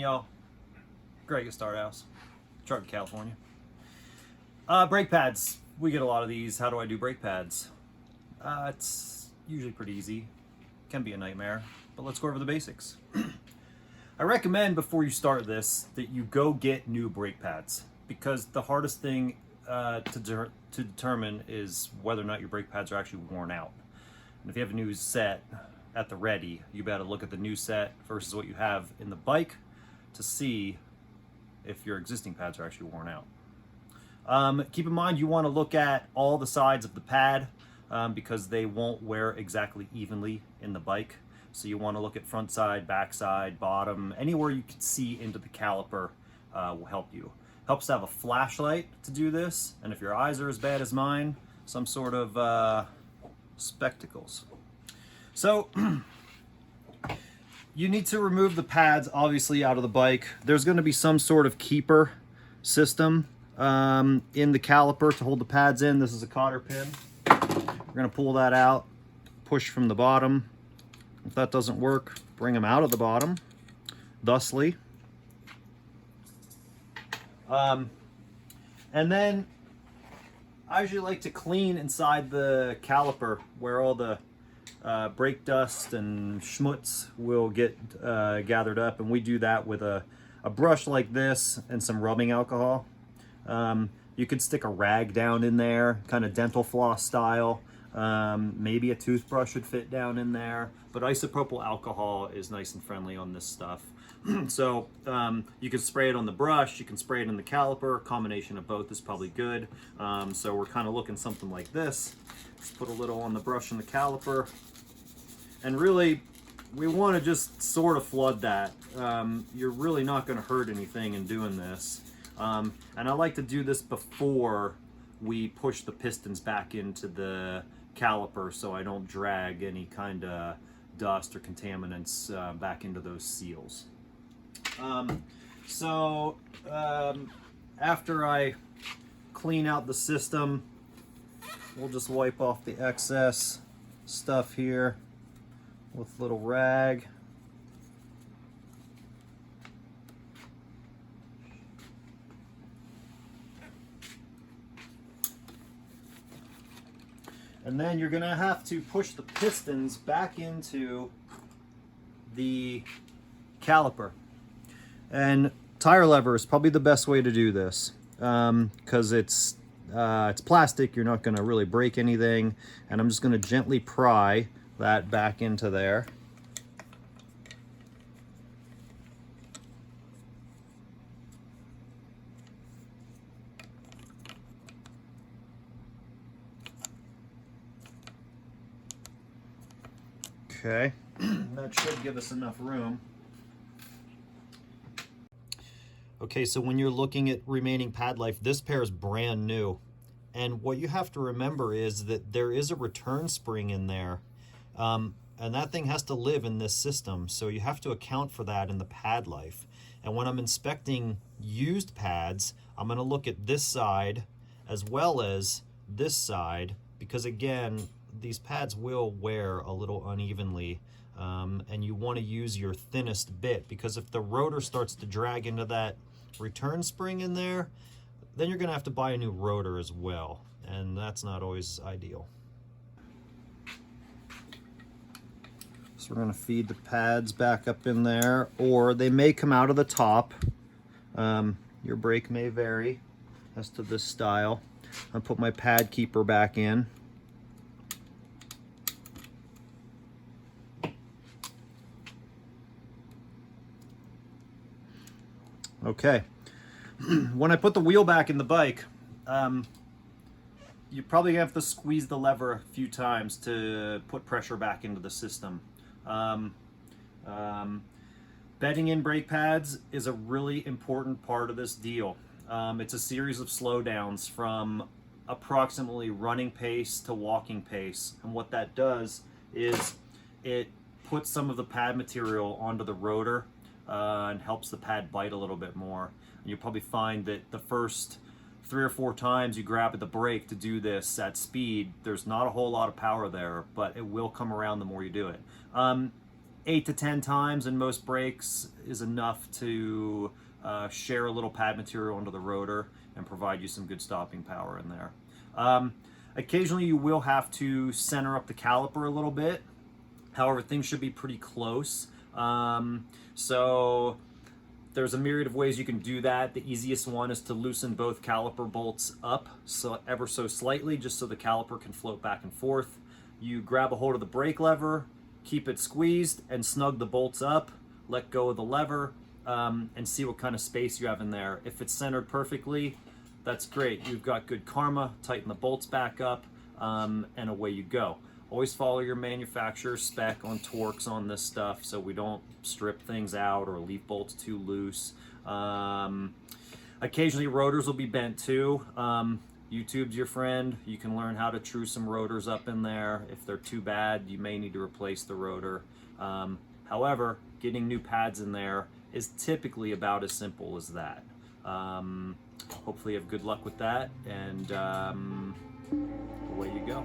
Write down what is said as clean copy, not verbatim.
y'all? Greg at Start House, Charlotte, California. Brake pads. We get a lot of these. How do I do brake pads? It's usually pretty easy. Can be a nightmare, but let's go over the basics. I recommend before you start this that you go get new brake pads, because the hardest thing to determine is whether or not your brake pads are actually worn out. And if you have a new set at the ready, you better look at the new set versus what you have in the bike to see if your existing pads are actually worn out. Keep in mind you want to look at all the sides of the pad because they won't wear exactly evenly in the bike. So you want to look at front side, back side, bottom, anywhere you can see into the caliper will help you. Helps to have a flashlight to do this, and if your eyes are as bad as mine, some sort of spectacles. So you need to remove the pads obviously out of the bike. There's going to be some sort of keeper system in the caliper to hold the pads in. This is a cotter pin. We're going to pull that out, push from the bottom. If that doesn't work, bring them out of the bottom, thusly. And then I usually like to clean inside the caliper where all the brake dust and schmutz will get gathered up, and we do that with a brush like this and some rubbing alcohol. You could stick a rag down in there, kind of dental floss style. Maybe a toothbrush would fit down in there, but isopropyl alcohol is nice and friendly on this stuff. So you can spray it on the brush, you can spray it in the caliper. A combination of both is probably good. So we're kind of looking something like this. Let's put a little on the brush and the caliper. And really, we want to just sort of flood that. You're really not going to hurt anything in doing this. And I like to do this before we push the pistons back into the caliper so I don't drag any kind of dust or contaminants back into those seals. After I clean out the system, we'll just wipe off the excess stuff here with a little rag. And then you're gonna have to push the pistons back into the caliper. And tire lever is probably the best way to do this because it's plastic. You're not gonna really break anything. And I'm just gonna gently pry that back into there. Okay, that should give us enough room. Okay, so when you're looking at remaining pad life, this pair is brand new. And what you have to remember is that there is a return spring in there. And that thing has to live in this system. So you have to account for that in the pad life. And when I'm inspecting used pads, I'm gonna look at this side as well as this side, because again, these pads will wear a little unevenly, and you want to use your thinnest bit, because if the rotor starts to drag into that return spring in there, then you're going to have to buy a new rotor as well, and that's not always ideal. So we're going to feed the pads back up in there, or they may come out of the top. Your brake may vary as to this style. I'll put my pad keeper back in. Okay, when I put the wheel back in the bike, you probably have to squeeze the lever a few times to put pressure back into the system. Bedding in brake pads is a really important part of this deal. It's a series of slowdowns from approximately running pace to walking pace, and what that does is it puts some of the pad material onto the rotor and helps the pad bite a little bit more. And you'll probably find that the first 3 or 4 times you grab at the brake to do this at speed, there's not a whole lot of power there, but it will come around the more you do it. 8 to 10 times in most brakes is enough to share a little pad material onto the rotor and provide you some good stopping power in there. Occasionally you will have to center up the caliper a little bit. However, things should be pretty close. So there's a myriad of ways you can do that. The easiest one is to loosen both caliper bolts up so ever so slightly, just so the caliper can float back and forth. You grab a hold of the brake lever, keep it squeezed, and snug the bolts up. Let go of the lever, and see what kind of space you have in there. If it's centered perfectly, that's great. You've got good karma. Tighten the bolts back up, and away you go. Always follow your manufacturer's spec on torques on this stuff so we don't strip things out or leave bolts too loose. Occasionally rotors will be bent too. YouTube's your friend. You can learn how to true some rotors up in there. If they're too bad, you may need to replace the rotor. However, getting new pads in there is typically about as simple as that. Hopefully you have good luck with that, and away you go.